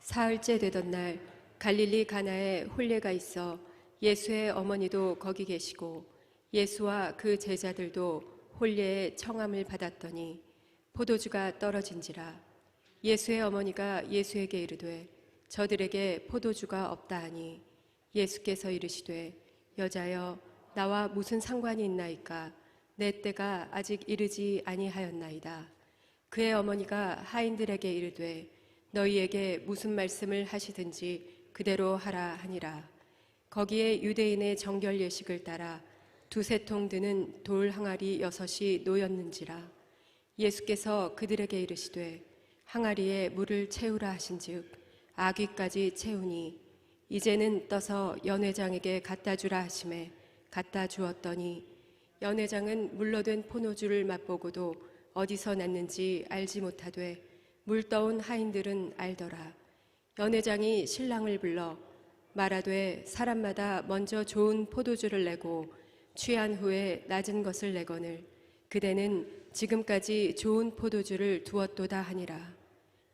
사흘째 되던 날 갈릴리 가나에 혼례가 있어 예수의 어머니도 거기 계시고 예수와 그 제자들도 혼례의 청함을 받았더니 포도주가 떨어진지라. 예수의 어머니가 예수에게 이르되 저들에게 포도주가 없다 하니 예수께서 이르시되 여자여 나와 무슨 상관이 있나이까? 내 때가 아직 이르지 아니하였나이다. 그의 어머니가 하인들에게 이르되 너희에게 무슨 말씀을 하시든지 그대로 하라 하니라. 거기에 유대인의 정결 예식을 따라 두세 통 드는 돌 항아리 6이 놓였는지라. 예수께서 그들에게 이르시되 항아리에 물을 채우라 하신즉 아귀까지 채우니 이제는 떠서 연회장에게 갖다 주라 하심에 갖다 주었더니 연회장은 물로 된 포도주를 맛보고도 어디서 났는지 알지 못하되 물 떠온 하인들은 알더라. 연회장이 신랑을 불러 말하되 사람마다 먼저 좋은 포도주를 내고 취한 후에 낮은 것을 내거늘 그대는 지금까지 좋은 포도주를 두었도다 하니라.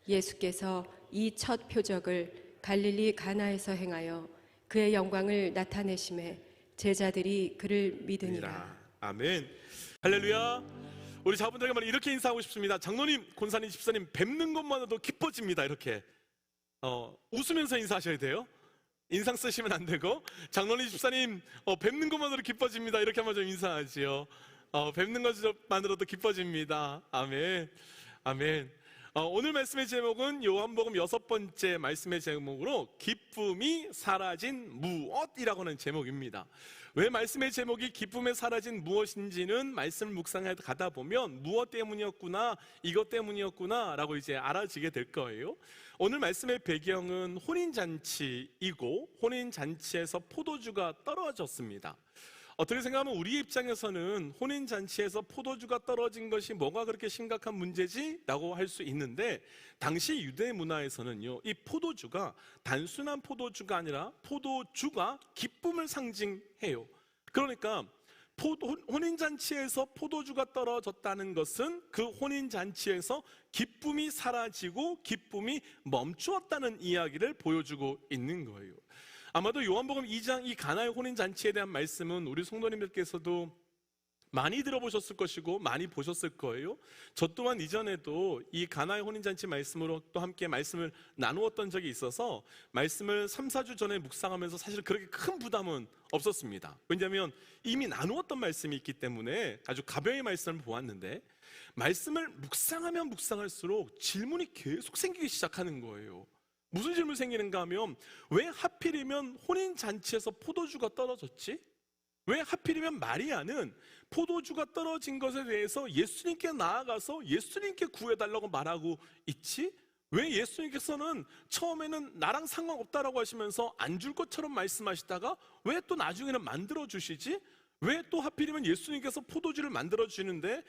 예수께서 이 첫 표적을 갈릴리 가나에서 행하여 그의 영광을 나타내심에 제자들이 그를 믿으니라. 아멘. 할렐루야. 우리 자분들에게 이렇게 인사하고 싶습니다. 장로님, 권사님, 집사님 뵙는 것만으로도 기뻐집니다. 이렇게 웃으면서 인사하셔야 돼요. 인상 쓰시면 안 되고, 장로님, 집사님 뵙는 것만으로 기뻐집니다. 이렇게 한번 좀 인사하지요. 뵙는 것만으로도 기뻐집니다. 아멘. 아멘. 오늘 말씀의 제목은 요한복음 6번째 말씀의 제목으로 기쁨이 사라진 무엇이라고 하는 제목입니다. 왜 말씀의 제목이 기쁨에 사라진 무엇인지는 말씀을 묵상해 가다 보면 무엇 때문이었구나, 이것 때문이었구나 라고 이제 알아지게 될 거예요. 오늘 말씀의 배경은 혼인잔치이고 혼인잔치에서 포도주가 떨어졌습니다. 어떻게 생각하면 우리 입장에서는 혼인잔치에서 포도주가 떨어진 것이 뭐가 그렇게 심각한 문제지? 라고 할 수 있는데, 당시 유대 문화에서는요, 이 포도주가 단순한 포도주가 아니라 포도주가 기쁨을 상징해요. 그러니까 혼인잔치에서 포도주가 떨어졌다는 것은 그 혼인잔치에서 기쁨이 사라지고 기쁨이 멈추었다는 이야기를 보여주고 있는 거예요. 아마도 요한복음 2장 이 가나의 혼인잔치에 대한 말씀은 우리 성도님들께서도 많이 들어보셨을 것이고 많이 보셨을 거예요. 저 또한 이전에도 이 가나의 혼인잔치 말씀으로 또 함께 말씀을 나누었던 적이 있어서 말씀을 3, 4주 전에 묵상하면서 사실 그렇게 큰 부담은 없었습니다. 왜냐하면 이미 나누었던 말씀이 있기 때문에 아주 가벼이 말씀을 보았는데, 말씀을 묵상하면 묵상할수록 질문이 계속 생기기 시작하는 거예요. 무슨 질문이 생기는가 하면, 왜 하필이면 혼인잔치에서 포도주가 떨어졌지? 왜 하필이면 마리아는 포도주가 떨어진 것에 대해서 예수님께 나아가서 예수님께 구해달라고 말하고 있지? 왜 예수님께서는 처음에는 나랑 상관없다라고 하시면서 안 줄 것처럼 말씀하시다가 왜 또 나중에는 만들어주시지? 왜 또 하필이면 예수님께서 포도주를 만들어주시는데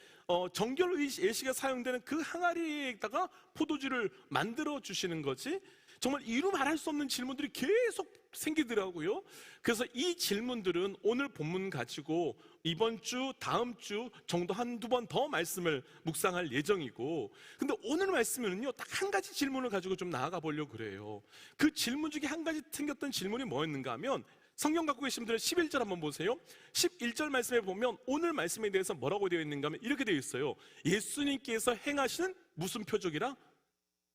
정결 예식에 사용되는 그 항아리에다가 포도주를 만들어주시는 거지? 정말 이루 말할 수 없는 질문들이 계속 생기더라고요. 그래서 이 질문들은 오늘 본문 가지고 이번 주, 다음 주 정도 한두 번 더 말씀을 묵상할 예정이고, 근데 오늘 말씀은요, 딱 한 가지 질문을 가지고 좀 나아가 보려고 그래요. 그 질문 중에 한 가지 생겼던 질문이 뭐였는가 하면, 성경 갖고 계신 분들 11절 한번 보세요. 11절 말씀에 보면 오늘 말씀에 대해서 뭐라고 되어 있는가 하면 이렇게 되어 있어요. 예수님께서 행하시는 무슨 표적이라?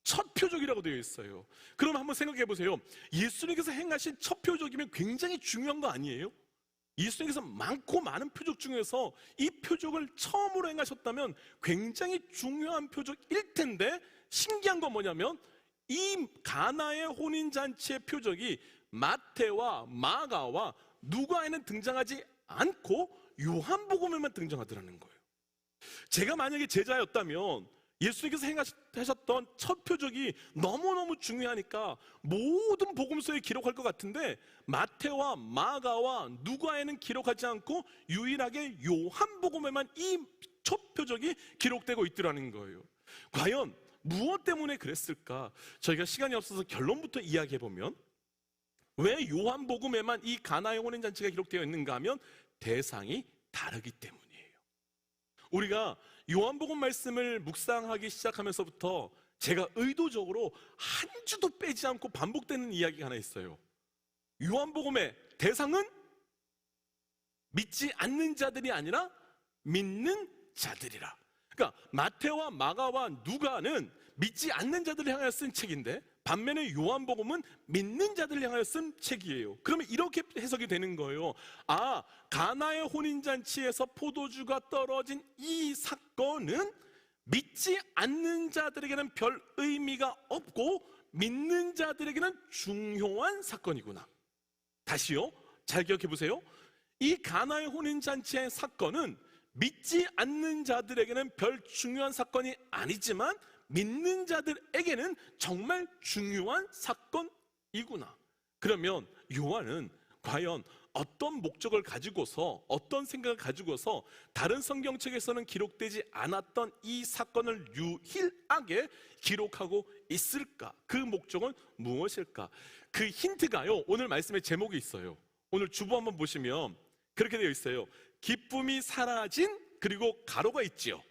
첫 표적이라고 되어 있어요. 그럼 한번 생각해 보세요. 예수님께서 행하신 첫 표적이면 굉장히 중요한 거 아니에요? 예수님께서 많고 많은 표적 중에서 이 표적을 처음으로 행하셨다면 굉장히 중요한 표적일 텐데, 신기한 건 뭐냐면 이 가나의 혼인잔치의 표적이 마태와 마가와 누가에는 등장하지 않고 요한복음에만 등장하더라는 거예요. 제가 만약에 제자였다면 예수님께서 행하셨던 첫 표적이 너무너무 중요하니까 모든 복음서에 기록할 것 같은데, 마태와 마가와 누가에는 기록하지 않고 유일하게 요한복음에만 이 첫 표적이 기록되고 있더라는 거예요. 과연 무엇 때문에 그랬을까? 저희가 시간이 없어서 결론부터 이야기해보면, 왜 요한복음에만 이 가나의 혼인잔치가 기록되어 있는가 하면 대상이 다르기 때문이에요. 우리가 요한복음 말씀을 묵상하기 시작하면서부터 제가 의도적으로 한 주도 빼지 않고 반복되는 이야기가 하나 있어요. 요한복음의 대상은 믿지 않는 자들이 아니라 믿는 자들이라. 그러니까 마태와 마가와 누가는 믿지 않는 자들을 향하여 쓴 책인데, 반면에 요한복음은 믿는 자들을 향하여 쓴 책이에요. 그러면 이렇게 해석이 되는 거예요. 아, 가나의 혼인잔치에서 포도주가 떨어진 이 사건은 믿지 않는 자들에게는 별 의미가 없고 믿는 자들에게는 중요한 사건이구나. 다시요, 잘 기억해 보세요. 이 가나의 혼인잔치의 사건은 믿지 않는 자들에게는 별 중요한 사건이 아니지만 믿는 자들에게는 정말 중요한 사건이구나. 그러면 요한은 과연 어떤 목적을 가지고서, 어떤 생각을 가지고서 다른 성경책에서는 기록되지 않았던 이 사건을 유일하게 기록하고 있을까? 그 목적은 무엇일까? 그 힌트가요, 오늘 말씀의 제목이 있어요. 오늘 주보 한번 보시면 그렇게 되어 있어요. 기쁨이 사라진, 그리고 가로가 있지요.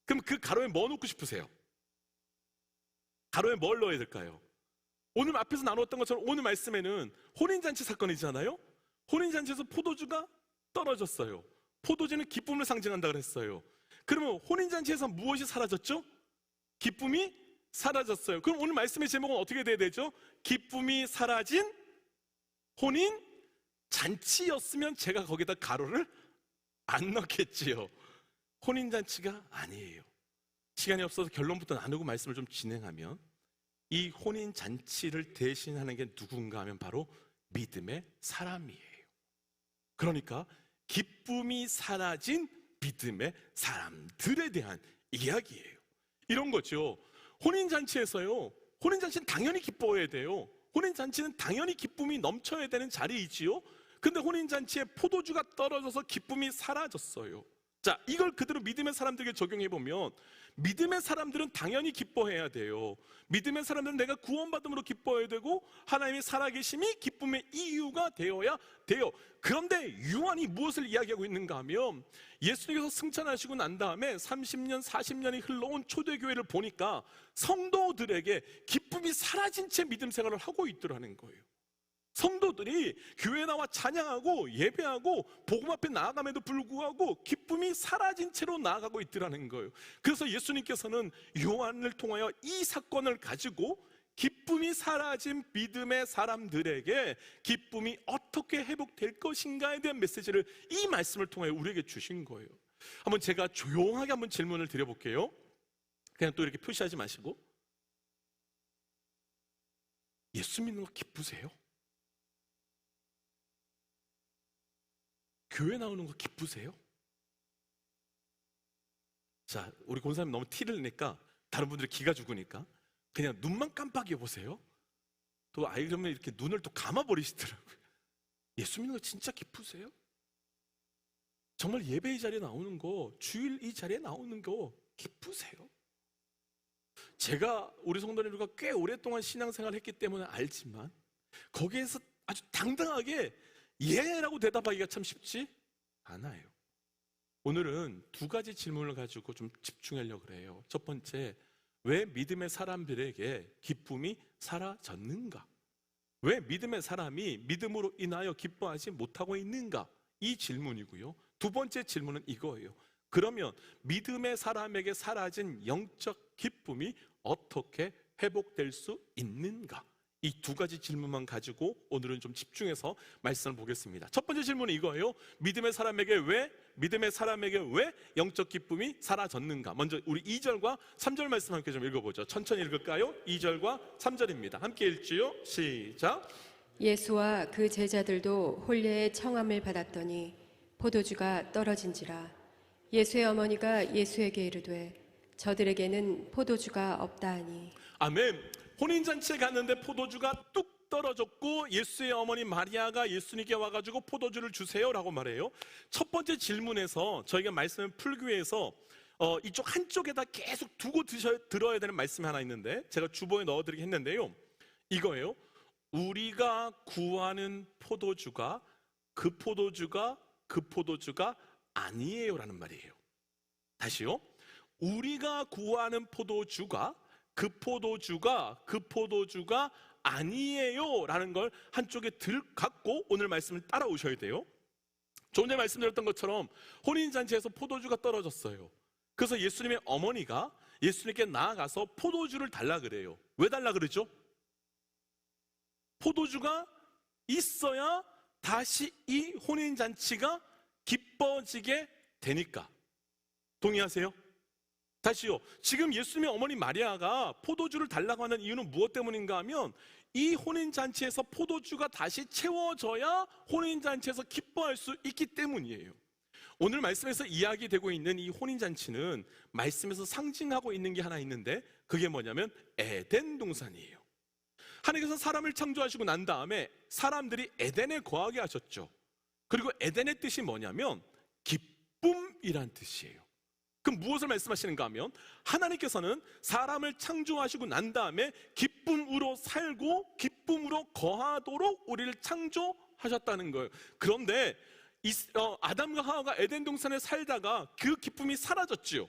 그럼 그 가로에 뭐 넣고 싶으세요? 가로에 뭘 넣어야 될까요? 오늘 앞에서 나눴던 것처럼 오늘 말씀에는 혼인잔치 사건이잖아요. 혼인잔치에서 포도주가 떨어졌어요. 포도주는 기쁨을 상징한다 그랬어요. 그러면 혼인잔치에서 무엇이 사라졌죠? 기쁨이 사라졌어요. 그럼 오늘 말씀의 제목은 어떻게 돼야 되죠? 기쁨이 사라진 혼인잔치였으면 제가 거기다 가로를 안 넣겠지요. 혼인잔치가 아니에요. 시간이 없어서 결론부터 나누고 말씀을 좀 진행하면, 이 혼인잔치를 대신하는 게 누군가 하면 바로 믿음의 사람이에요. 그러니까 기쁨이 사라진 믿음의 사람들에 대한 이야기예요. 이런 거죠. 혼인잔치에서요, 혼인잔치는 당연히 기뻐해야 돼요. 혼인잔치는 당연히 기쁨이 넘쳐야 되는 자리이지요. 근데 혼인잔치에 포도주가 떨어져서 기쁨이 사라졌어요. 자, 이걸 그대로 믿음의 사람들에게 적용해 보면, 믿음의 사람들은 당연히 기뻐해야 돼요. 믿음의 사람들은 내가 구원받음으로 기뻐해야 되고 하나님의 살아계심이 기쁨의 이유가 되어야 돼요. 그런데 요한이 무엇을 이야기하고 있는가 하면, 예수님께서 승천하시고 난 다음에 30년, 40년이 흘러온 초대교회를 보니까 성도들에게 기쁨이 사라진 채 믿음 생활을 하고 있더라는 거예요. 성도들이 교회 나와 찬양하고 예배하고 복음 앞에 나아감에도 불구하고 기쁨이 사라진 채로 나아가고 있더라는 거예요. 그래서 예수님께서는 요한을 통하여 이 사건을 가지고 기쁨이 사라진 믿음의 사람들에게 기쁨이 어떻게 회복될 것인가에 대한 메시지를 이 말씀을 통해 우리에게 주신 거예요. 한번 제가 조용하게 한번 질문을 드려볼게요. 그냥 또 이렇게 표시하지 마시고, 예수 믿는 거 기쁘세요? 교회 나오는 거 기쁘세요? 자, 우리 권사님 너무 티를 내니까 다른 분들이 기가 죽으니까 그냥 눈만 깜빡여 보세요. 또 아이 그러면 이렇게 눈을 또 감아버리시더라고요. 예수 믿는 거 진짜 기쁘세요? 정말 예배 이 자리에 나오는 거, 주일 이 자리에 나오는 거 기쁘세요? 제가 우리 성도님들과 꽤 오랫동안 신앙생활을 했기 때문에 알지만, 거기에서 아주 당당하게 예라고 대답하기가 참 쉽지 않아요. 오늘은 두 가지 질문을 가지고 좀 집중하려고 해요. 첫 번째, 왜 믿음의 사람들에게 기쁨이 사라졌는가? 왜 믿음의 사람이 믿음으로 인하여 기뻐하지 못하고 있는가? 이 질문이고요. 두 번째 질문은 이거예요. 그러면 믿음의 사람에게 사라진 영적 기쁨이 어떻게 회복될 수 있는가? 이 두 가지 질문만 가지고 오늘은 좀 집중해서 말씀을 보겠습니다. 첫 번째 질문은 이거예요. 믿음의 사람에게 왜 영적 기쁨이 사라졌는가? 먼저 우리 2절과 3절 말씀 함께 좀 읽어보죠. 천천히 읽을까요? 2절과 3절입니다. 함께 읽지요. 시작. 예수와 그 제자들도 혼례의 청함을 받았더니 포도주가 떨어진지라. 예수의 어머니가 예수에게 이르되 저들에게는 포도주가 없다 하니. 아멘. 혼인잔치에 갔는데 포도주가 뚝 떨어졌고 예수의 어머니 마리아가 예수님께 와가지고 포도주를 주세요라고 말해요. 첫 번째 질문에서 저희가 말씀을 풀기 위해서 이쪽 한쪽에다 계속 두고 들어야 되는 말씀이 하나 있는데, 제가 주보에 넣어드리긴 했는데요. 이거예요. 우리가 구하는 포도주가 그 포도주가 아니에요 라는 말이에요. 다시요. 우리가 구하는 포도주가 그 포도주가 아니에요 라는 걸 한쪽에 갖고 오늘 말씀을 따라오셔야 돼요. 조금 전에 말씀드렸던 것처럼 혼인잔치에서 포도주가 떨어졌어요. 그래서 예수님의 어머니가 예수님께 나아가서 포도주를 달라 그래요. 왜 달라 그러죠? 포도주가 있어야 다시 이 혼인잔치가 기뻐지게 되니까. 동의하세요? 다시요. 지금 예수님의 어머니 마리아가 포도주를 달라고 하는 이유는 무엇 때문인가 하면 이 혼인잔치에서 포도주가 다시 채워져야 혼인잔치에서 기뻐할 수 있기 때문이에요. 오늘 말씀에서 이야기되고 있는 이 혼인잔치는 말씀에서 상징하고 있는 게 하나 있는데 그게 뭐냐면 에덴 동산이에요. 하나님께서 사람을 창조하시고 난 다음에 사람들이 에덴에 거하게 하셨죠. 그리고 에덴의 뜻이 뭐냐면 기쁨이란 뜻이에요. 그럼 무엇을 말씀하시는가 하면 하나님께서는 사람을 창조하시고 난 다음에 기쁨으로 살고 기쁨으로 거하도록 우리를 창조하셨다는 거예요. 그런데 아담과 하와가 에덴 동산에 살다가 그 기쁨이 사라졌지요.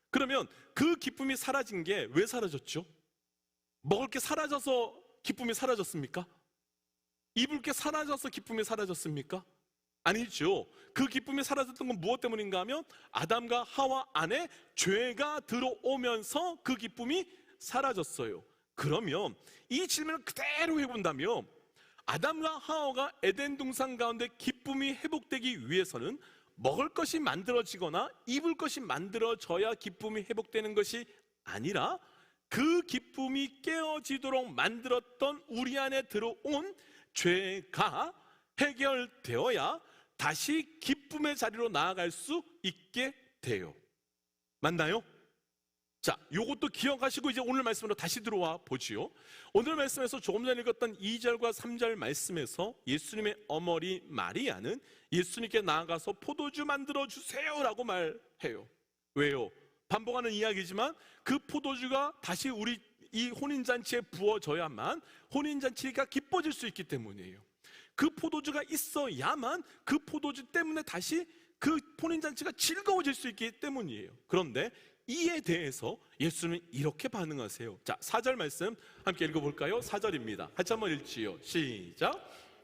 그러면 그 기쁨이 사라진 게 왜 사라졌죠? 먹을 게 사라져서 기쁨이 사라졌습니까? 입을 게 사라져서 기쁨이 사라졌습니까? 아니죠. 그 기쁨이 사라졌던 건 무엇 때문인가 하면 아담과 하와 안에 죄가 들어오면서 그 기쁨이 사라졌어요. 그러면 이 질문을 그대로 해본다면 아담과 하와가 에덴 동산 가운데 기쁨이 회복되기 위해서는 먹을 것이 만들어지거나 입을 것이 만들어져야 기쁨이 회복되는 것이 아니라 그 기쁨이 깨어지도록 만들었던 우리 안에 들어온 죄가 해결되어야 다시 기쁨의 자리로 나아갈 수 있게 돼요. 맞나요? 자, 요것도 기억하시고 이제 오늘 말씀으로 다시 들어와 보지요. 오늘 말씀에서 조금 전에 읽었던 2절과 3절 말씀에서 예수님의 어머니 마리아는 예수님께 나아가서 포도주 만들어 주세요라고 말해요. 왜요? 반복하는 이야기지만 그 포도주가 다시 우리 이 혼인잔치에 부어져야만 혼인잔치가 기뻐질 수 있기 때문이에요. 그 포도주가 있어야만 그 포도주 때문에 다시 그 혼인잔치가 즐거워질 수 있기 때문이에요. 그런데 이에 대해서 예수님은 이렇게 반응하세요. 자, 4절 말씀 함께 읽어볼까요? 4절입니다. 같이 한번 읽지요. 시작.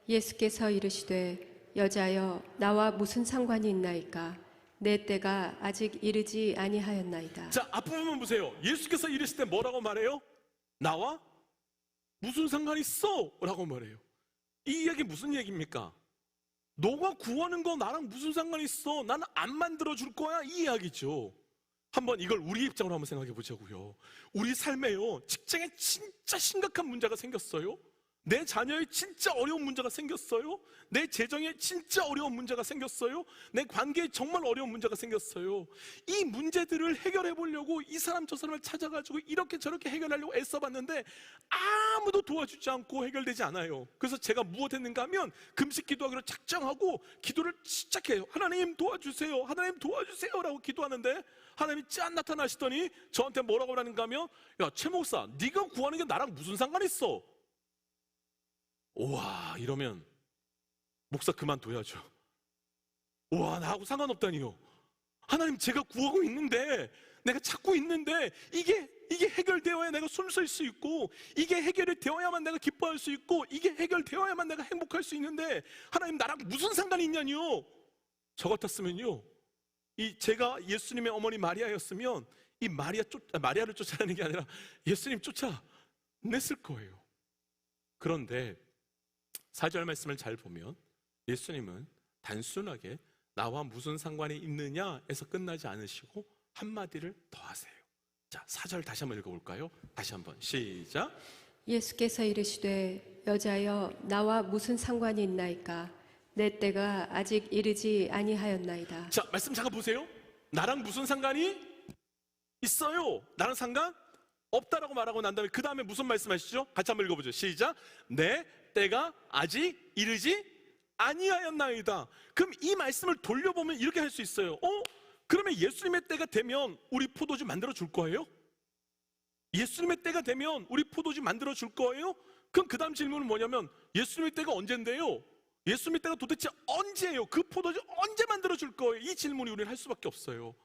예수께서 이르시되 여자여 나와 무슨 상관이 있나이까 내 때가 아직 이르지 아니하였나이다. 자, 앞부분 보세요. 예수께서 이르실 때 뭐라고 말해요? 나와 무슨 상관이 있어? 라고 말해요. 이 이야기 무슨 얘기입니까? 너가 구하는 거 나랑 무슨 상관이 있어? 나는 안 만들어 줄 거야. 이 이야기죠. 한번 이걸 우리 입장으로 한번 생각해 보자고요. 우리 삶에요, 직장에 진짜 심각한 문제가 생겼어요. 내 자녀의 진짜 어려운 문제가 생겼어요. 내 재정에 진짜 어려운 문제가 생겼어요. 내 관계에 정말 어려운 문제가 생겼어요. 이 문제들을 해결해 보려고 이 사람 저 사람을 찾아가지고 이렇게 저렇게 해결하려고 애써봤는데 아무도 도와주지 않고 해결되지 않아요. 그래서 제가 무엇했는가 하면 금식 기도하기로 작정하고 기도를 시작해요. 하나님 도와주세요, 하나님 도와주세요 라고 기도하는데 하나님이 짠 나타나시더니 저한테 뭐라고 하는가 하면 야, 최 목사, 네가 구하는 게 나랑 무슨 상관 있어? 우와, 이러면 목사 그만둬야죠. 우와, 나하고 상관없다니요. 하나님, 제가 구하고 있는데, 내가 찾고 있는데 이게 해결되어야 내가 숨 쉴 수 있고, 이게 해결이 되어야만 내가 기뻐할 수 있고, 이게 해결되어야만 내가 행복할 수 있는데 하나님, 나랑 무슨 상관이 있냐니요. 저 같았으면요, 제가 예수님의 어머니 마리아였으면 이 마리아를 쫓아내는 게 아니라 예수님 쫓아냈을 거예요. 그런데 4절 말씀을 잘 보면 예수님은 단순하게 나와 무슨 상관이 있느냐에서 끝나지 않으시고 한마디를 더 하세요. 자, 4절 다시 한번 읽어볼까요? 다시 한번 시작. 예수께서 이르시되 여자여 나와 무슨 상관이 있나이까 내 때가 아직 이르지 아니하였나이다. 자, 말씀 잠깐 보세요. 나랑 무슨 상관이 있어요? 나랑 상관 없다라고 말하고 난 다음에 그 다음에 무슨 말씀하시죠? 같이 한번 읽어보죠. 시작. 내 때가 아직 이르지 아니하였나이다. 그럼 이 말씀을 돌려보면 이렇게 할 수 있어요. 그러면 예수님의 때가 되면 우리 포도주 만들어 줄 거예요? 예수님의 때가 되면 우리 포도주 만들어 줄 거예요? 그럼 그 다음 질문은 뭐냐면 예수님의 때가 언젠데요? 예수님의 때가 도대체 언제예요? 그 포도주 언제 만들어 줄 거예요? 이 질문이 우리는 할 수밖에 없어요.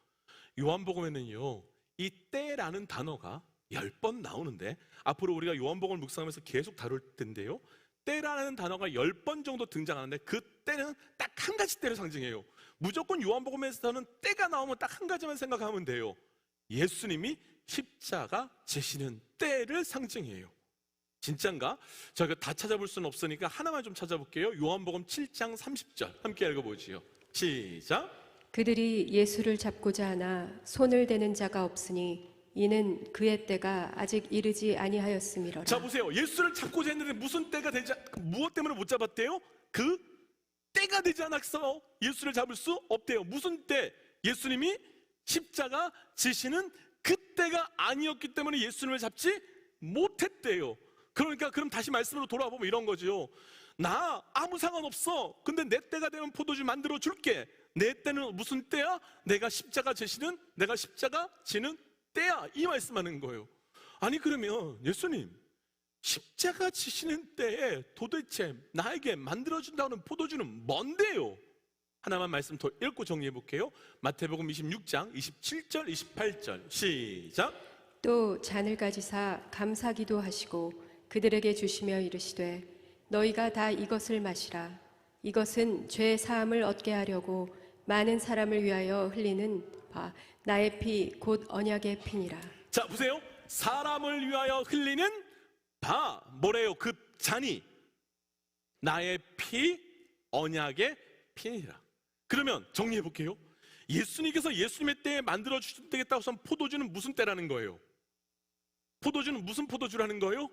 요한복음에는요, 이 때라는 단어가 10번 나오는데 앞으로 우리가 요한복음을 묵상하면서 계속 다룰 텐데요, 때라는 단어가 10번 정도 등장하는데 그 때는 딱 한 가지 때를 상징해요. 무조건 요한복음에서는 때가 나오면 딱 한 가지만 생각하면 돼요. 예수님이 십자가 지시는 때를 상징해요. 진짠가? 저희가 다 찾아볼 수는 없으니까 하나만 좀 찾아볼게요. 요한복음 7장 30절 함께 읽어보지요. 시작. 그들이 예수를 잡고자 하나 손을 대는 자가 없으니 이는 그의 때가 아직 이르지 아니하였음이로라. 자 보세요. 예수를 잡고자 했는데 무슨 때가 되지, 무엇 때문에 못 잡았대요? 그 때가 되지 않았어 예수를 잡을 수 없대요. 무슨 때? 예수님이 십자가 지시는 그 때가 아니었기 때문에 예수님을 잡지 못했대요. 그러니까 그럼 다시 말씀으로 돌아보면 이런 거죠. 나 아무 상관없어. 근데 내 때가 되면 포도주 만들어 줄게. 내 때는 무슨 때야? 내가 십자가 지시는, 내가 십자가 지는 때야. 이 말씀하는 거예요. 아니 그러면 예수님 십자가 지시는 때에 도대체 나에게 만들어준다는 포도주는 뭔데요? 하나만 말씀 더 읽고 정리해 볼게요. 마태복음 26장 27절 28절 시작. 또 잔을 가지사 감사기도 하시고 그들에게 주시며 이르시되 너희가 다 이것을 마시라. 이것은 죄 사함을 얻게 하려고 많은 사람을 위하여 흘리는 바 나의 피 곧 언약의 피니라. 자 보세요. 사람을 위하여 흘리는 바 뭐래요? 그 잔이 나의 피 언약의 피니라. 그러면 정리해 볼게요. 예수님께서 예수님의 때에 만들어 주시겠다고 해서 포도주는 무슨 때라는 거예요? 포도주는 무슨 포도주라는 거예요?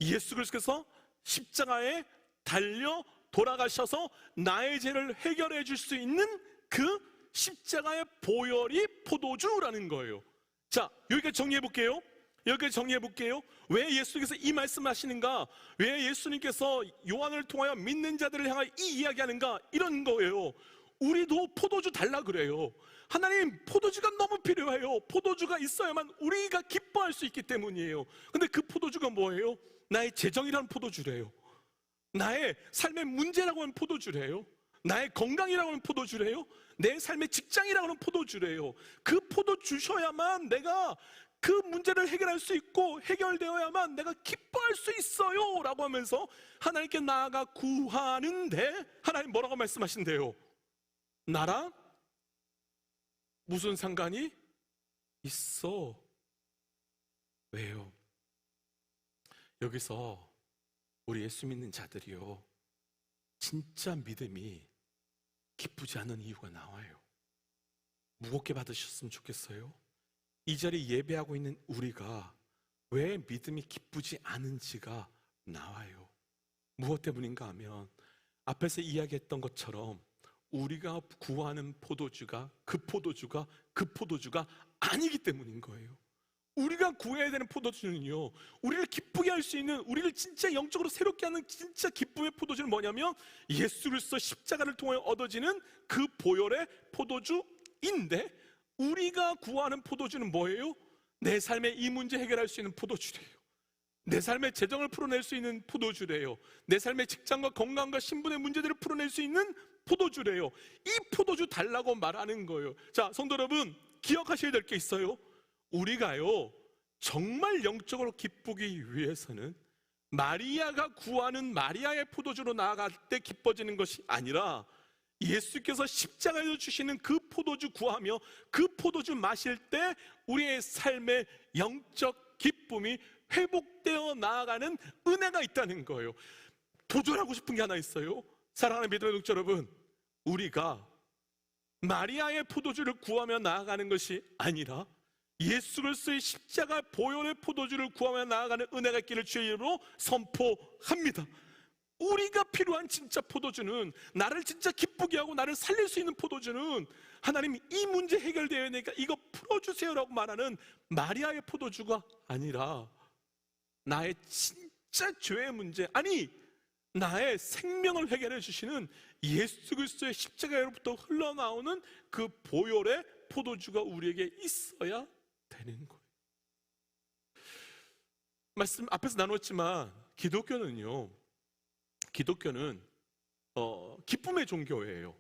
예수 그리스도께서 십자가에 달려 돌아가셔서 나의 죄를 해결해 줄 수 있는 그 십자가의 보혈이 포도주라는 거예요. 자, 여기까지 정리해 볼게요. 여기까지 정리해 볼게요. 왜 예수님께서 이 말씀을 하시는가? 왜 예수님께서 요한을 통하여 믿는 자들을 향하여 이 이야기하는가? 이런 거예요. 우리도 포도주 달라 그래요. 하나님, 포도주가 너무 필요해요. 포도주가 있어야만 우리가 기뻐할 수 있기 때문이에요. 근데 그 포도주가 뭐예요? 나의 재정이라는 포도주래요. 나의 삶의 문제라고 하는 포도주래요. 나의 건강이라고 하는 포도주래요. 내 삶의 직장이라고 하는 포도주래요. 그 포도주셔야만 내가 그 문제를 해결할 수 있고 해결되어야만 내가 기뻐할 수 있어요 라고 하면서 하나님께 나아가 구하는데 하나님 뭐라고 말씀하신대요? 나랑 무슨 상관이 있어? 왜요? 여기서 우리 예수 믿는 자들이요, 진짜 믿음이 기쁘지 않은 이유가 나와요. 무겁게 받으셨으면 좋겠어요. 이 자리에 예배하고 있는 우리가 왜 믿음이 기쁘지 않은지가 나와요. 무엇 때문인가 하면 앞에서 이야기했던 것처럼 우리가 구하는 포도주가 그 포도주가 아니기 때문인 거예요. 우리가 구해야 되는 포도주는요, 우리를 기쁘게 할 수 있는, 우리를 진짜 영적으로 새롭게 하는 진짜 기쁨의 포도주는 뭐냐면 예수 그리스도 십자가를 통해 얻어지는 그 보혈의 포도주인데, 우리가 구하는 포도주는 뭐예요? 내 삶의 이 문제 해결할 수 있는 포도주래요. 내 삶의 재정을 풀어낼 수 있는 포도주래요. 내 삶의 직장과 건강과 신분의 문제들을 풀어낼 수 있는 포도주래요. 이 포도주 달라고 말하는 거예요. 자, 성도 여러분, 기억하셔야 될 게 있어요. 우리가요, 정말 영적으로 기쁘기 위해서는 마리아가 구하는 마리아의 포도주로 나아갈 때 기뻐지는 것이 아니라 예수께서 십자가에서 주시는 그 포도주 구하며 그 포도주 마실 때 우리의 삶의 영적 기쁨이 회복되어 나아가는 은혜가 있다는 거예요. 도전하고 싶은 게 하나 있어요. 사랑하는 믿음의 동지 여러분, 우리가 마리아의 포도주를 구하며 나아가는 것이 아니라 예수 그리스도의 십자가 보혈의 포도주를 구하며 나아가는 은혜가 있기를 주의 이름으로 선포합니다. 우리가 필요한 진짜 포도주는, 나를 진짜 기쁘게 하고 나를 살릴 수 있는 포도주는, 하나님 이 문제 해결되어야 되니까 이거 풀어주세요라고 말하는 마리아의 포도주가 아니라 나의 진짜 죄의 문제, 아니 나의 생명을 해결해 주시는 예수 그리스도의 십자가로부터 흘러나오는 그 보혈의 포도주가 우리에게 있어야 되는 거예요. 말씀 앞에서 나눴지만 기독교는 기쁨의 종교예요.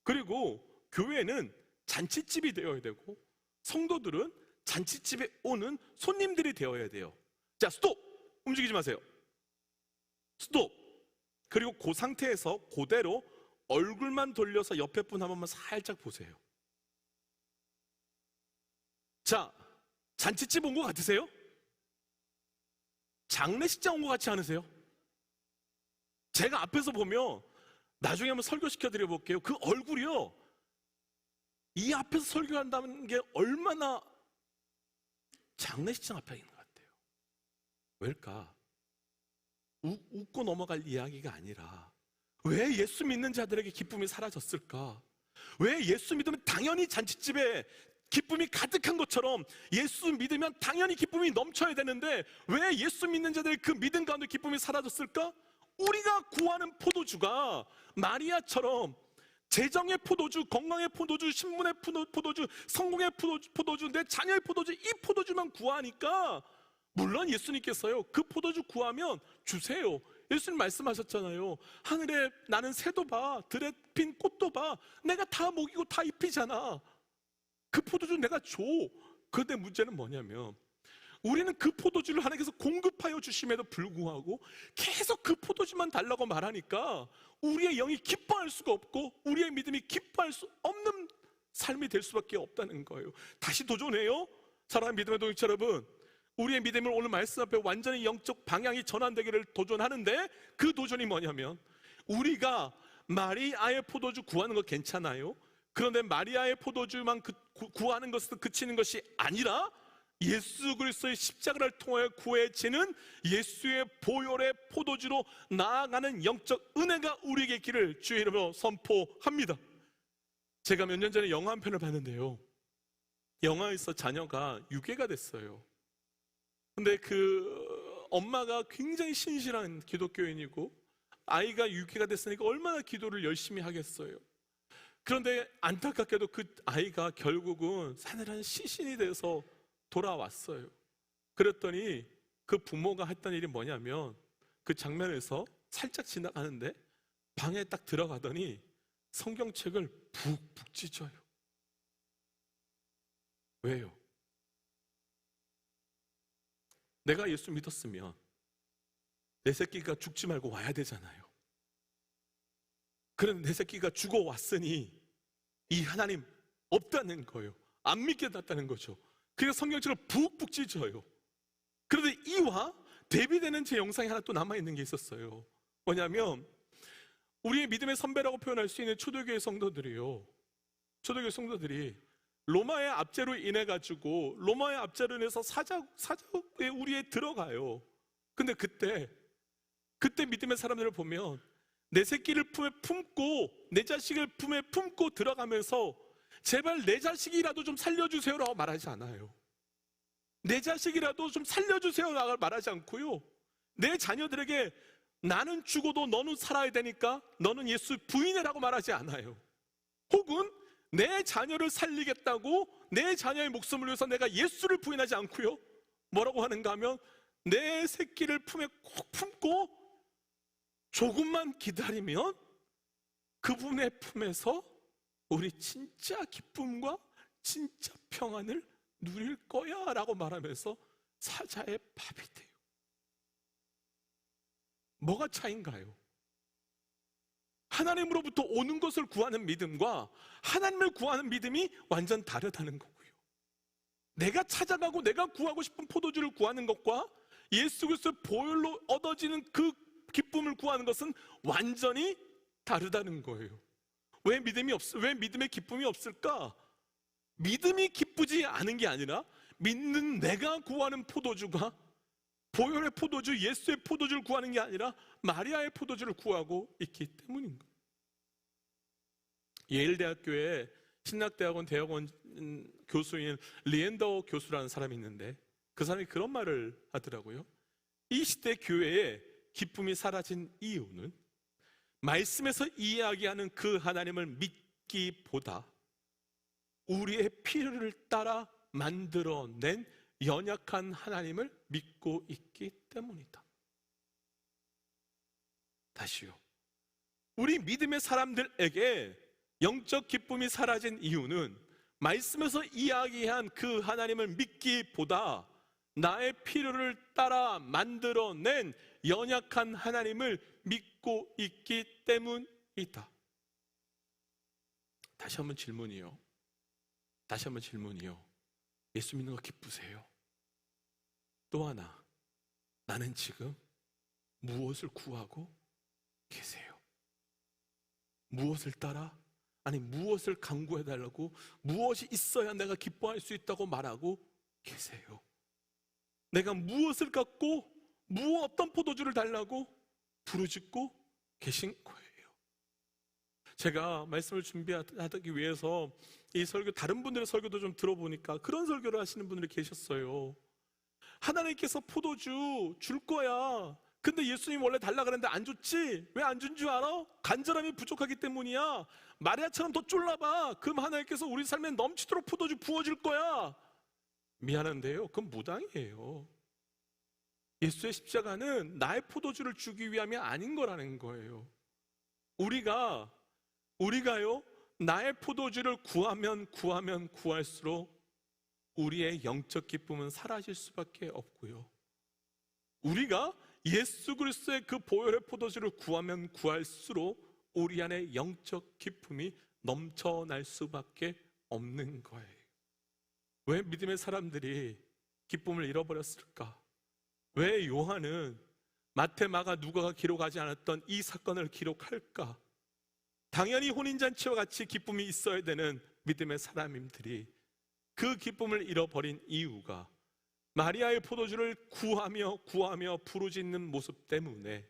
그리고 교회는 잔치집이 되어야 되고 성도들은 잔치집에 오는 손님들이 되어야 돼요. 자, 스톱! 움직이지 마세요. 스톱! 그리고 그 상태에서 그대로 얼굴만 돌려서 옆에 분 한 번만 살짝 보세요. 자, 잔치집 온 것 같으세요? 장례식장 온 것 같지 않으세요? 제가 앞에서 보면 나중에 한번 설교시켜 드려볼게요. 그 얼굴이요, 이 앞에서 설교한다는 게 얼마나 장례식장 앞에 있는 것 같아요. 왜일까? 웃고 넘어갈 이야기가 아니라 왜 예수 믿는 자들에게 기쁨이 사라졌을까? 왜 예수 믿으면 당연히 잔치집에 기쁨이 가득한 것처럼 예수 믿으면 당연히 기쁨이 넘쳐야 되는데 왜 예수 믿는 자들의 그 믿음 가운데 기쁨이 사라졌을까? 우리가 구하는 포도주가 마리아처럼 재정의 포도주, 건강의 포도주, 신분의 포도주, 성공의 포도주, 내 자녀의 포도주, 이 포도주만 구하니까, 물론 예수님께서요, 그 포도주 구하면 주세요. 예수님 말씀하셨잖아요. 하늘에 나는 새도 봐, 들에 핀 꽃도 봐, 내가 다 먹이고 다 입히잖아. 그 포도주 내가 줘. 그런데 문제는 뭐냐면 우리는 그 포도주를 하나님께서 공급하여 주심에도 불구하고 계속 그 포도주만 달라고 말하니까 우리의 영이 기뻐할 수가 없고 우리의 믿음이 기뻐할 수 없는 삶이 될 수밖에 없다는 거예요. 다시 도전해요. 사랑하는 믿음의 동역자 여러분, 우리의 믿음을 오늘 말씀 앞에 완전히 영적 방향이 전환되기를 도전하는데, 그 도전이 뭐냐면 우리가 마리아의 포도주 구하는 거 괜찮아요. 그런데 마리아의 포도주만 구하는 것으로 그치는 것이 아니라 예수 그리스도의 십자가를 통하여 구해지는 예수의 보혈의 포도주로 나아가는 영적 은혜가 우리에게 있기를 주의 이름으로 선포합니다. 제가 몇 년 전에 영화 한 편을 봤는데요, 영화에서 자녀가 유괴가 됐어요. 근데 그 엄마가 굉장히 신실한 기독교인이고 아이가 유괴가 됐으니까 얼마나 기도를 열심히 하겠어요. 그런데 안타깝게도 그 아이가 결국은 사늘한 시신이 돼서 돌아왔어요. 그랬더니 그 부모가 했던 일이 뭐냐면, 그 장면에서 살짝 지나가는데 방에 딱 들어가더니 성경책을 푹푹 찢어요. 왜요? 내가 예수 믿었으면 내 새끼가 죽지 말고 와야 되잖아요. 그런데 내 새끼가 죽어왔으니 이 하나님 없다는 거예요. 안 믿게 됐다는 거죠. 그래서 성경책을 푹푹 찢어요. 그런데 이와 대비되는 제 영상이 하나 또 남아있는 게 있었어요. 뭐냐면 우리의 믿음의 선배라고 표현할 수 있는 초대교회 성도들이요, 초대교회 성도들이 로마의 압제로 인해 가지고 로마의 압제로 인해서 사자에 우리에 들어가요. 근데 그때 믿음의 사람들을 보면 내 새끼를 품에 품고 내 자식을 품에 품고 들어가면서 제발 내 자식이라도 좀 살려주세요라고 말하지 않아요. 내 자식이라도 좀 살려주세요라고 말하지 않고요, 내 자녀들에게 나는 죽어도 너는 살아야 되니까 너는 예수 부인해라고 말하지 않아요. 혹은 내 자녀를 살리겠다고 내 자녀의 목숨을 위해서 내가 예수를 부인하지 않고요, 뭐라고 하는가 하면 내 새끼를 품에 꼭 품고 조금만 기다리면 그분의 품에서 우리 진짜 기쁨과 진짜 평안을 누릴 거야 라고 말하면서 사자의 밥이 돼요. 뭐가 차이인가요? 하나님으로부터 오는 것을 구하는 믿음과 하나님을 구하는 믿음이 완전 다르다는 거고요. 내가 찾아가고 내가 구하고 싶은 포도주를 구하는 것과 예수 그리스도의 보혈로 얻어지는 그 기쁨을 구하는 것은 완전히 다르다는 거예요. 왜 믿음의 기쁨이 없을까? 믿음이 기쁘지 않은 게 아니라 믿는 내가 구하는 포도주가 보혈의 포도주, 예수의 포도주를 구하는 게 아니라 마리아의 포도주를 구하고 있기 때문인 거예요. 예일대학교에 신학대학원 대학원 교수인 리엔더 교수라는 사람이 있는데 그 사람이 그런 말을 하더라고요. 이 시대 교회에 기쁨이 사라진 이유는 말씀에서 이야기하는 그 하나님을 믿기보다 우리의 필요를 따라 만들어낸 연약한 하나님을 믿고 있기 때문이다. 다시요, 우리 믿음의 사람들에게 영적 기쁨이 사라진 이유는 말씀에서 이야기한 그 하나님을 믿기보다 나의 필요를 따라 만들어낸 연약한 하나님을 믿고 있기 때문이다. 다시 한번 질문이요. 예수 믿는 거 기쁘세요? 또 하나, 나는 지금 무엇을 구하고 계세요? 무엇을 따라? 아니, 무엇을 강구해달라고, 무엇이 있어야 내가 기뻐할 수 있다고 말하고 계세요? 내가 무엇을 갖고 어떤 포도주를 달라고 부르짖고 계신 거예요. 제가 말씀을 준비하기 위해서 이 설교, 다른 분들의 설교도 좀 들어보니까 그런 설교를 하시는 분들이 계셨어요. 하나님께서 포도주 줄 거야. 근데 예수님 원래 달라 그랬는데 안 줬지? 왜 안 준 줄 알아? 간절함이 부족하기 때문이야. 마리아처럼 더 쫄라봐. 그럼 하나님께서 우리 삶에 넘치도록 포도주 부어줄 거야. 미안한데요, 그건 무당이에요. 예수의 십자가는 나의 포도주를 주기 위함이 아닌 거라는 거예요. 우리가요, 나의 포도주를 구하면 구할수록 우리의 영적 기쁨은 사라질 수밖에 없고요, 우리가 예수 그리스도의 그 보혈의 포도주를 구하면 구할수록 우리 안에 영적 기쁨이 넘쳐날 수밖에 없는 거예요. 왜 믿음의 사람들이 기쁨을 잃어버렸을까? 왜 요한은 마태, 마가, 누가가 기록하지 않았던 이 사건을 기록할까? 당연히 혼인잔치와 같이 기쁨이 있어야 되는 믿음의 사람들이 그 기쁨을 잃어버린 이유가 마리아의 포도주를 구하며 부르짖는 모습 때문에,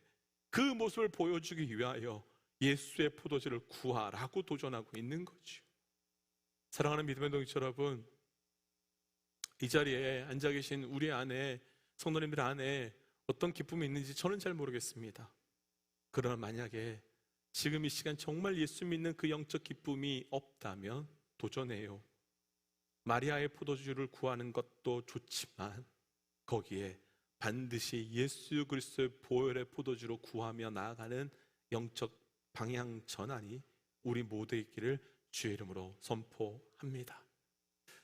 그 모습을 보여주기 위하여 예수의 포도주를 구하라고 도전하고 있는 거죠. 사랑하는 믿음의 동지 여러분, 이 자리에 앉아 계신 우리 안에, 성도님들 안에 어떤 기쁨이 있는지 저는 잘 모르겠습니다. 그러나 만약에 지금 이 시간 정말 예수 믿는 그 영적 기쁨이 없다면 도전해요. 마리아의 포도주를 구하는 것도 좋지만 거기에 반드시 예수 그리스도의 보혈의 포도주로 구하며 나아가는 영적 방향 전환이 우리 모두의 있기를 주의 이름으로 선포합니다.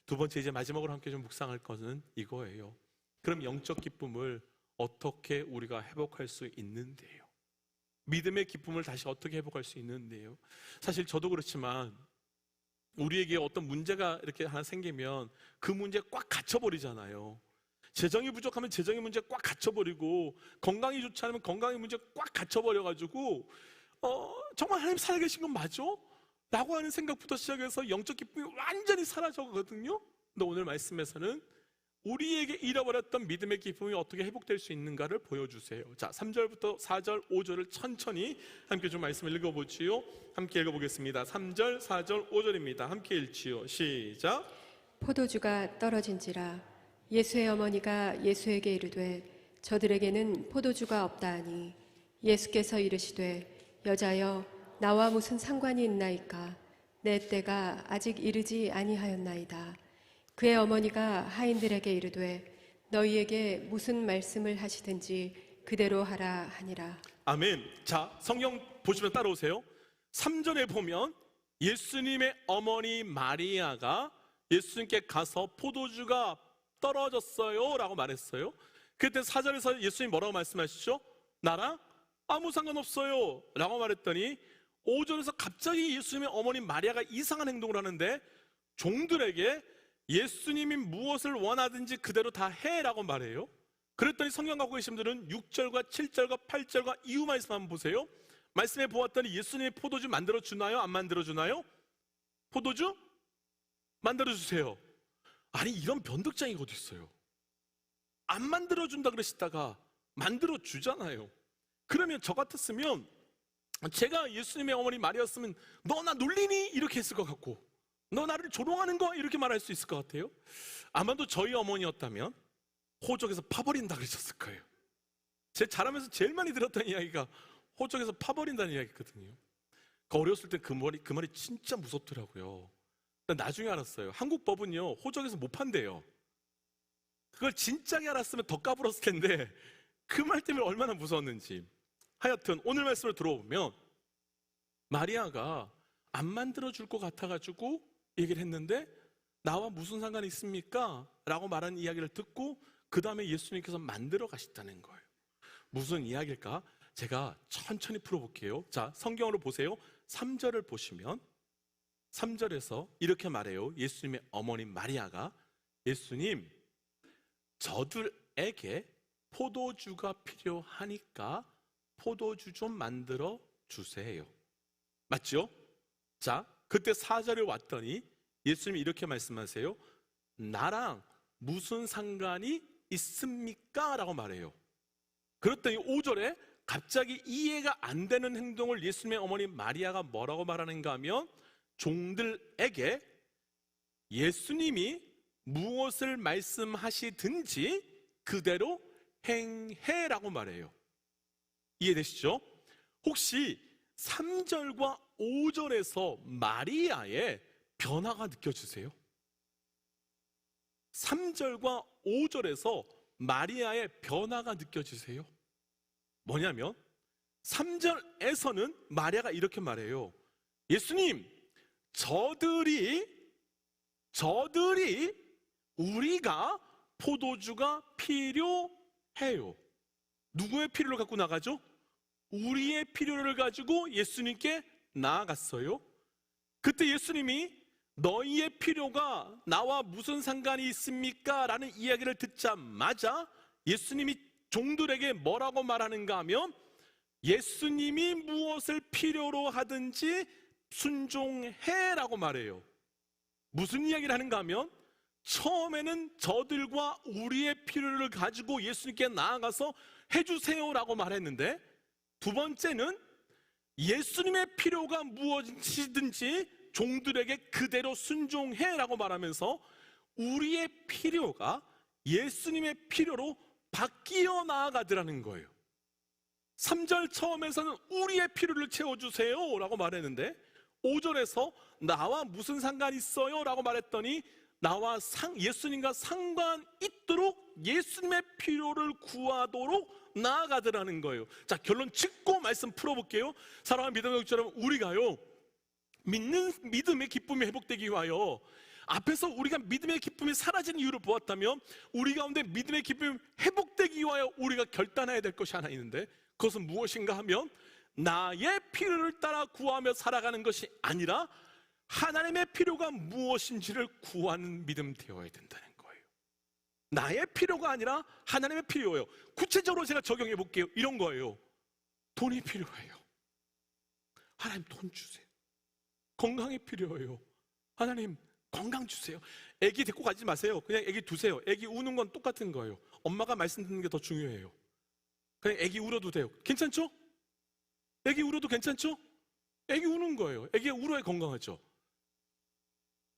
두 번째, 이제 마지막으로 함께 좀 묵상할 것은 이거예요. 그럼 영적 기쁨을 어떻게 우리가 회복할 수 있는데요? 믿음의 기쁨을 다시 어떻게 회복할 수 있는데요? 사실 저도 그렇지만 우리에게 어떤 문제가 이렇게 하나 생기면 그 문제에 꽉 갇혀버리잖아요. 재정이 부족하면 재정의 문제에 꽉 갇혀버리고, 건강이 좋지 않으면 건강의 문제에 꽉 갇혀버려가지고 정말 하나님 살아계신 건 맞아? 라고 하는 생각부터 시작해서 영적 기쁨이 완전히 사라져가거든요. 근데 오늘 말씀에서는 우리에게 잃어버렸던 믿음의 기쁨이 어떻게 회복될 수 있는가를 보여주세요. 자, 3절부터 4절, 5절을 천천히 함께 좀 말씀을 읽어보지요. 함께 읽어보겠습니다. 3절, 4절, 5절입니다. 함께 읽지요. 시작. 포도주가 떨어진지라 예수의 어머니가 예수에게 이르되 저들에게는 포도주가 없다 하니 예수께서 이르시되 여자여 나와 무슨 상관이 있나이까? 내 때가 아직 이르지 아니하였나이다. 그의 어머니가 하인들에게 이르되 너희에게 무슨 말씀을 하시든지 그대로 하라 하니라. 아멘. 자, 성경 보시면 따라오세요. 3절에 보면 예수님의 어머니 마리아가 예수님께 가서 포도주가 떨어졌어요 라고 말했어요. 그때 4절에서 예수님 뭐라고 말씀하시죠? 나랑 아무 상관없어요 라고 말했더니 5절에서 갑자기 예수님의 어머니 마리아가 이상한 행동을 하는데, 종들에게 예수님이 무엇을 원하든지 그대로 다 해라고 말해요. 그랬더니 성경 갖고 계신 분들은 6절과 7절과 8절과 이후 말씀 한번 보세요. 말씀해 보았더니 예수님이 포도주 만들어주나요? 안 만들어주나요? 포도주? 만들어주세요. 아니, 이런 변덕장이가 어디 있어요? 안 만들어준다 그러시다가 만들어주잖아요. 그러면 저 같았으면, 제가 예수님의 어머니 마리아였으면 너 나 놀리니? 이렇게 했을 것 같고, 너 나를 조롱하는 거? 이렇게 말할 수 있을 것 같아요. 아마도 저희 어머니였다면 호적에서 파버린다 그러셨을 거예요. 제 자라면서 제일 많이 들었던 이야기가 호적에서 파버린다는 이야기거든요. 어렸을 때 그 말이 진짜 무섭더라고요. 나중에 알았어요. 한국 법은요, 호적에서 못 판대요. 그걸 진작에 알았으면 더 까불었을 텐데 그 말 때문에 얼마나 무서웠는지. 하여튼 오늘 말씀을 들어보면 마리아가 안 만들어줄 것 같아가지고 얘기를 했는데 나와 무슨 상관이 있습니까? 라고 말하는 이야기를 듣고 그 다음에 예수님께서 만들어 가셨다는 거예요. 무슨 이야기일까? 제가 천천히 풀어볼게요. 자, 성경으로 보세요. 3절을 보시면 3절에서 이렇게 말해요. 예수님의 어머니 마리아가, 예수님, 저들에게 포도주가 필요하니까 포도주 좀 만들어 주세요. 맞죠? 자, 그때 4절에 왔더니 예수님이 이렇게 말씀하세요. 나랑 무슨 상관이 있습니까? 라고 말해요. 그랬더니 5절에 갑자기 이해가 안 되는 행동을 예수님의 어머니 마리아가 뭐라고 말하는가 하면, 종들에게 예수님이 무엇을 말씀하시든지 그대로 행해라고 말해요. 이해되시죠? 혹시 3절과 5절에서 마리아의 변화가 느껴지세요? 3절과 5절에서 마리아의 변화가 느껴지세요? 뭐냐면 3절에서는 마리아가 이렇게 말해요. 예수님, 저들이 우리가 포도주가 필요해요. 누구의 필요를 갖고 나가죠? 우리의 필요를 가지고 예수님께 나아갔어요. 그때 예수님이 너희의 필요가 나와 무슨 상관이 있습니까? 라는 이야기를 듣자마자 예수님이 종들에게 뭐라고 말하는가 하면, 예수님이 무엇을 필요로 하든지 순종해라고 말해요. 무슨 이야기를 하는가 하면, 처음에는 저들과 우리의 필요를 가지고 예수님께 나아가서 해주세요라고 말했는데, 두 번째는 예수님의 필요가 무엇이든지 종들에게 그대로 순종해라고 말하면서 우리의 필요가 예수님의 필요로 바뀌어 나아가더라는 거예요. 3절 처음에서는 우리의 필요를 채워주세요 라고 말했는데, 5절에서 나와 무슨 상관이 있어요? 라고 말했더니 나와 예수님과 상관 있도록 예수님의 필요를 구하도록 나아가더라는 거예요. 자, 결론 짓고 말씀 풀어볼게요. 사랑하는 믿음의 여러분, 우리가요 믿음의 기쁨이 회복되기 위하여, 앞에서 우리가 믿음의 기쁨이 사라진 이유를 보았다면, 우리 가운데 믿음의 기쁨이 회복되기 위하여 우리가 결단해야 될 것이 하나 있는데, 그것은 무엇인가 하면 나의 필요를 따라 구하며 살아가는 것이 아니라 하나님의 필요가 무엇인지를 구하는 믿음 되어야 된다는 거예요. 나의 필요가 아니라 하나님의 필요예요. 구체적으로 제가 적용해 볼게요. 이런 거예요. 돈이 필요해요. 하나님 돈 주세요. 건강이 필요해요. 하나님 건강 주세요. 애기 데리고 가지 마세요. 그냥 애기 두세요. 애기 우는 건 똑같은 거예요. 엄마가 말씀 듣는 게 더 중요해요. 그냥 애기 울어도 돼요. 괜찮죠? 애기 울어도 괜찮죠? 애기 우는 거예요. 애기가 울어야 건강하죠.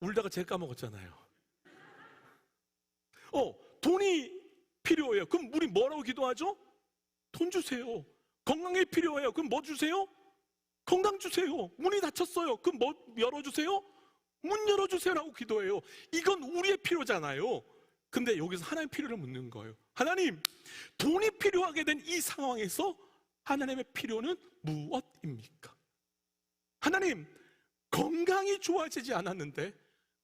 울다가 제가 까먹었잖아요. 돈이 필요해요. 그럼 우리 뭐라고 기도하죠? 돈 주세요. 건강이 필요해요. 그럼 뭐 주세요? 건강 주세요. 문이 닫혔어요. 그럼 뭐 열어주세요? 문 열어주세요라고 기도해요. 이건 우리의 필요잖아요. 근데 여기서 하나님의 필요를 묻는 거예요. 하나님, 돈이 필요하게 된 이 상황에서 하나님의 필요는 무엇입니까? 하나님, 건강이 좋아지지 않았는데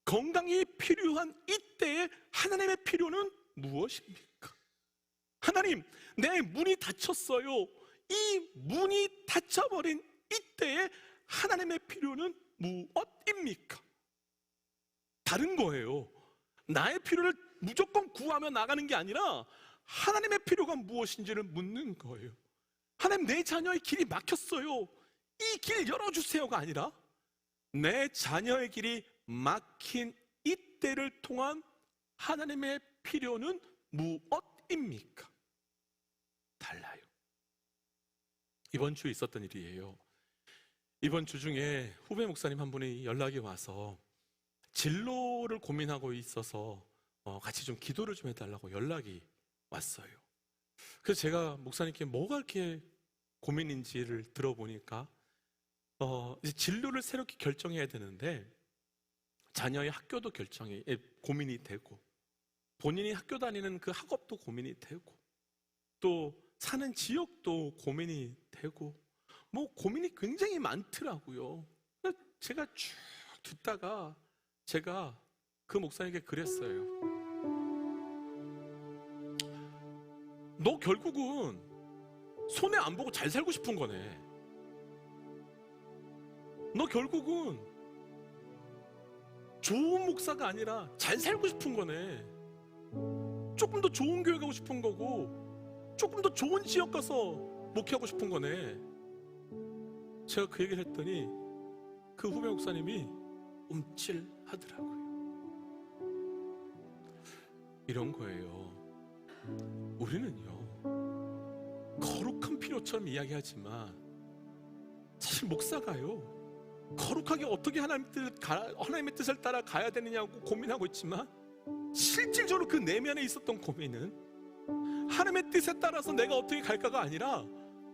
건강이 필요한 이때에 하나님의 필요는 무엇입니까? 하나님, 내 문이 닫혔어요. 이 문이 닫혀버린 이때에 하나님의 필요는 무엇입니까? 다른 거예요. 나의 필요를 무조건 구하며 나가는 게 아니라 하나님의 필요가 무엇인지를 묻는 거예요. 하나님, 내 자녀의 길이 막혔어요. 이 길 열어주세요가 아니라 내 자녀의 길이 막힌 이때를 통한 하나님의 필요는 무엇입니까? 달라요. 이번 주에 있었던 일이에요. 이번 주 중에 후배 목사님 한 분이 연락이 와서 진로를 고민하고 있어서 같이 좀 기도를 좀 해달라고 연락이 왔어요. 그래서 제가 목사님께 뭐가 이렇게 고민인지를 들어보니까 이제 진로를 새롭게 결정해야 되는데 자녀의 학교도 고민이 되고, 본인이 학교 다니는 그 학업도 고민이 되고, 또 사는 지역도 고민이 되고, 뭐 고민이 굉장히 많더라고요. 제가 쭉 듣다가 제가 그 목사에게 그랬어요. 너 결국은 손해 안 보고 잘 살고 싶은 거네. 너 결국은 좋은 목사가 아니라 잘 살고 싶은 거네. 조금 더 좋은 교회 가고 싶은 거고, 조금 더 좋은 지역 가서 목회하고 싶은 거네. 제가 그 얘기를 했더니 그 후배 목사님이 움찔하더라고요. 이런 거예요. 우리는요, 거룩한 필요처럼 이야기하지만 사실 목사가요, 거룩하게 어떻게 하나님의 뜻을 따라 가야 되느냐고 고민하고 있지만, 실질적으로 그 내면에 있었던 고민은 하나님의 뜻에 따라서 내가 어떻게 갈까가 아니라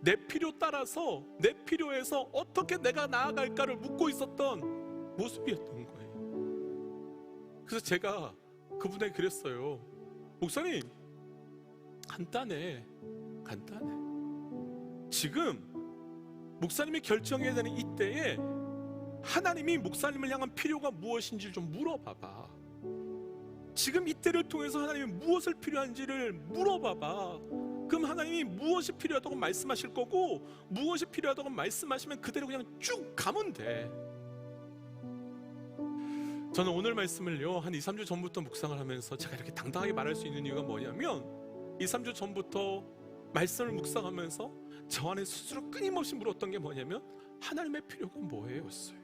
내 필요 따라서, 내 필요에서 어떻게 내가 나아갈까를 묻고 있었던 모습이었던 거예요. 그래서 제가 그분에게 그랬어요. 목사님, 간단해. 지금 목사님이 결정해야 되는 이때에 하나님이 목사님을 향한 필요가 무엇인지를 좀 물어봐봐. 지금 이때를 통해서 하나님이 무엇을 필요한지를 물어봐봐. 그럼 하나님이 무엇이 필요하다고 말씀하실 거고, 무엇이 필요하다고 말씀하시면 그대로 그냥 쭉 가면 돼. 저는 오늘 말씀을요, 한 2, 3주 전부터 묵상을 하면서 제가 이렇게 당당하게 말할 수 있는 이유가 뭐냐면, 2, 3주 전부터 말씀을 묵상하면서 저 안에 스스로 끊임없이 물었던 게 뭐냐면, 하나님의 필요가 뭐예요? 였어요.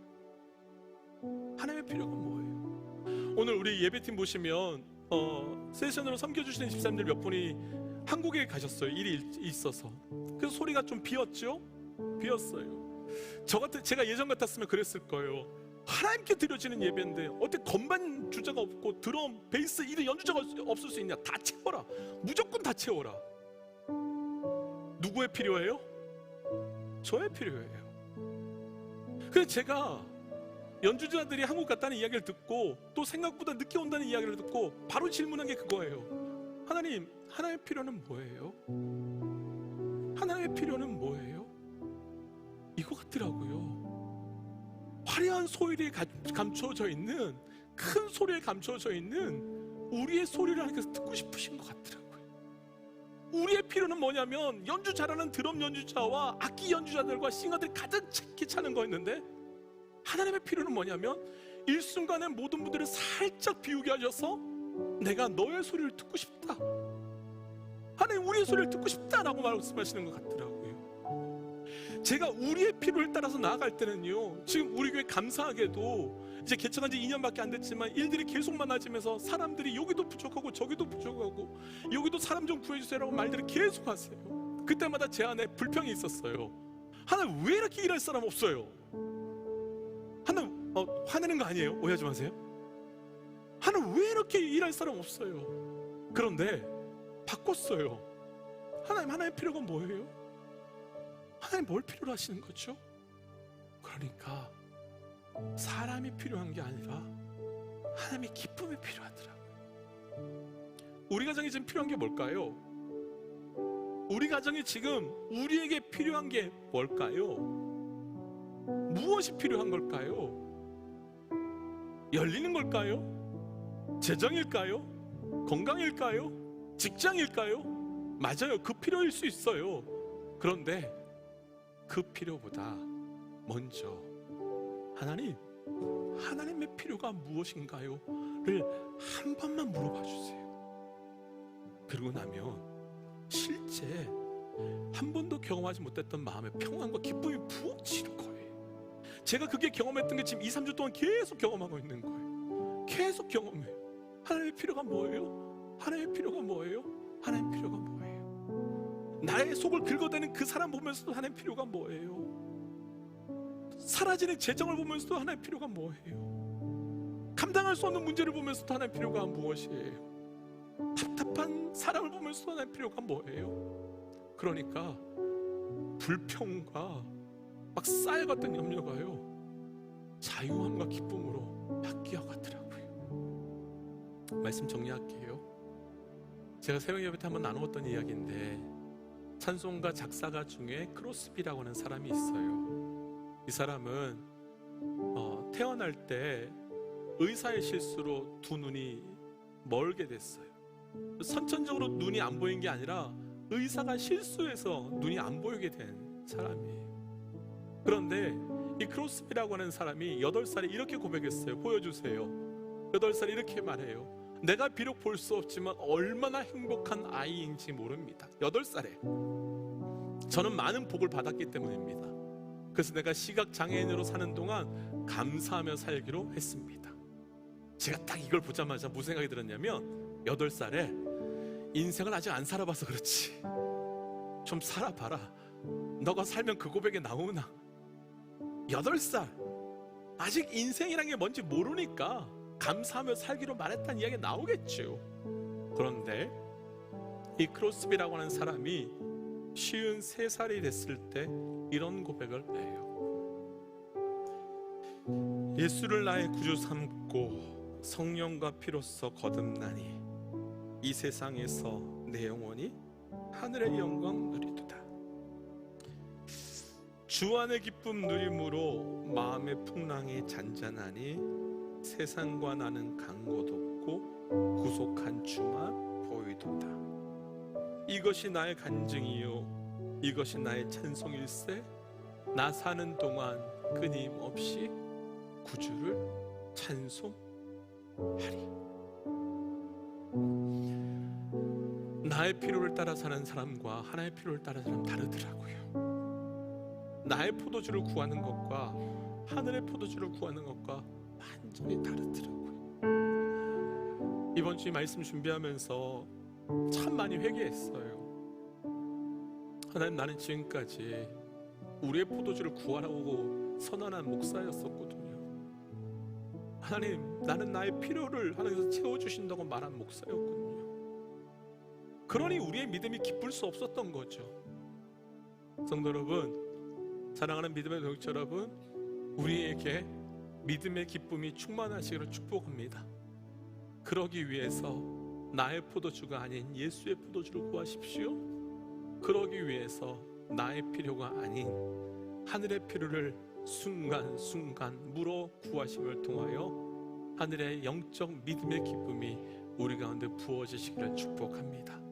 하나님의 필요가 뭐예요? 오늘 우리 예배팀 보시면 세션으로 섬겨주시는 집사님들 몇 분이 한국에 가셨어요. 일이 있어서. 그래서 소리가 좀 비었죠? 비었어요. 제가 예전 같았으면 그랬을 거예요. 하나님께 드려지는 예배인데 어떻게 건반 주자가 없고 드럼, 베이스, 이런 연주자가 없을 수 있냐? 다 채워라. 무조건 다 채워라. 누구의 필요예요? 저의 필요예요. 그래서 제가 연주자들이 한국 갔다는 이야기를 듣고, 또 생각보다 늦게 온다는 이야기를 듣고 바로 질문한 게 그거예요. 하나님, 하나님의 필요는 뭐예요? 하나님의 필요는 뭐예요? 이거 같더라고요. 화려한 소리에 감춰져 있는, 큰 소리에 감춰져 있는 우리의 소리를 하나님께서 듣고 싶으신 것 같더라고요. 우리의 필요는 뭐냐면, 연주 잘하는 드럼 연주자와 악기 연주자들과 싱어들이 가득 차는 거였는데, 하나님의 필요는 뭐냐면, 일순간에 모든 분들을 살짝 비우게 하셔서 내가 너의 소리를 듣고 싶다, 하나님 우리의 소리를 듣고 싶다라고 말씀하시는 것 같더라고요. 제가 우리의 필요를 따라서 나아갈 때는요, 지금 우리 교회 감사하게도 이제 개척한 지 2년밖에 안 됐지만 일들이 계속 많아지면서 사람들이 여기도 부족하고 저기도 부족하고, 여기도 사람 좀 구해주세요라고 말들을 계속 하세요. 그때마다 제 안에 불평이 있었어요. 하나님 왜 이렇게 일할 사람 없어요? 하나님 화내는 거 아니에요? 오해하지 마세요. 하나님 왜 이렇게 일할 사람 없어요? 그런데 바꿨어요. 하나님, 하나님의 필요가 뭐예요? 하나님 뭘 필요로 하시는 거죠? 그러니까 사람이 필요한 게 아니라 하나님의 기쁨이 필요하더라고요. 우리 가정이 지금 필요한 게 뭘까요? 우리 가정이 지금 우리에게 필요한 게 뭘까요? 무엇이 필요한 걸까요? 열리는 걸까요? 재정일까요? 건강일까요? 직장일까요? 맞아요. 그 필요일 수 있어요. 그런데 그 필요보다 먼저 하나님의 필요가 무엇인가요?를 한 번만 물어봐 주세요. 그러고 나면 실제 한 번도 경험하지 못했던 마음의 평안과 기쁨이 푹 칠 거예요. 제가 그게 경험했던 게 지금 2, 3주 동안 계속 경험하고 있는 거예요. 계속 경험해요. 하나님의 필요가 뭐예요? 하나님의 필요가 뭐예요? 하나님의 필요가 뭐예요? 나의 속을 긁어대는 그 사람 보면서도 하나님의 필요가 뭐예요? 사라지는 재정을 보면서도 하나님의 필요가 뭐예요? 감당할 수 없는 문제를 보면서도 하나님의 필요가 무엇이에요? 답답한 사람을 보면서도 하나님의 필요가 뭐예요? 그러니까 불평과 막 쌓여갔던 염려가요, 자유함과 기쁨으로 바뀌어 가더라고요. 말씀 정리할게요. 제가 새벽 예배 때 한번 나누었던 이야기인데, 찬송가 작사가 중에 크로스비라고 하는 사람이 있어요. 이 사람은 태어날 때 의사의 실수로 두 눈이 멀게 됐어요. 선천적으로 눈이 안 보인 게 아니라 의사가 실수해서 눈이 안 보이게 된 사람이에요. 그런데 이 크로스비라고 하는 사람이 8살에 이렇게 고백했어요. 보여주세요. 8살에 이렇게 말해요. 내가 비록 볼 수 없지만 얼마나 행복한 아이인지 모릅니다. 8살에 저는 많은 복을 받았기 때문입니다. 그래서 내가 시각장애인으로 사는 동안 감사하며 살기로 했습니다. 제가 딱 이걸 보자마자 무슨 생각이 들었냐면 8살에 인생을 아직 안 살아봐서 그렇지, 좀 살아봐라. 너가 살면 그 고백에 나오나. 8살 아직 인생이란 게 뭔지 모르니까 감사하며 살기로 말했다는 이야기가 나오겠죠. 그런데 이 크로스비라고 하는 사람이 53살이 됐을 때 이런 고백을 해요. 예수를 나의 구주 삼고 성령과 피로써 거듭나니 이 세상에서 내 영혼이 하늘의 영광 누리도다. 주 안의 기쁨 누림으로 마음의 풍랑이 잔잔하니 세상과 나는 간 곳 없고 구속한 주만 보이도다. 이것이 나의 간증이요 이것이 나의 찬송일세. 나 사는 동안 끊임없이 구주를 찬송하리. 나의 필요를 따라 사는 사람과 하나의 필요를 따라 사는 사람 다르더라고요. 나의 포도주를 구하는 것과 하늘의 포도주를 구하는 것과 완전히 다르더라고요. 이번 주에 말씀 준비하면서 참 많이 회개했어요. 하나님, 나는 지금까지 우리의 포도주를 구하라고 선언한 목사였었거든요. 하나님, 나는 나의 필요를 하나님께서 채워주신다고 말한 목사였거든요. 그러니 우리의 믿음이 기쁠 수 없었던 거죠. 성도 여러분, 사랑하는 믿음의 동역자 여러분, 우리에게 믿음의 기쁨이 충만하시기를 축복합니다. 그러기 위해서 나의 포도주가 아닌 예수의 포도주를 구하십시오. 그러기 위해서 나의 필요가 아닌 하늘의 필요를 순간순간 물어 구하심을 통하여 하늘의 영적 믿음의 기쁨이 우리 가운데 부어지시기를 축복합니다.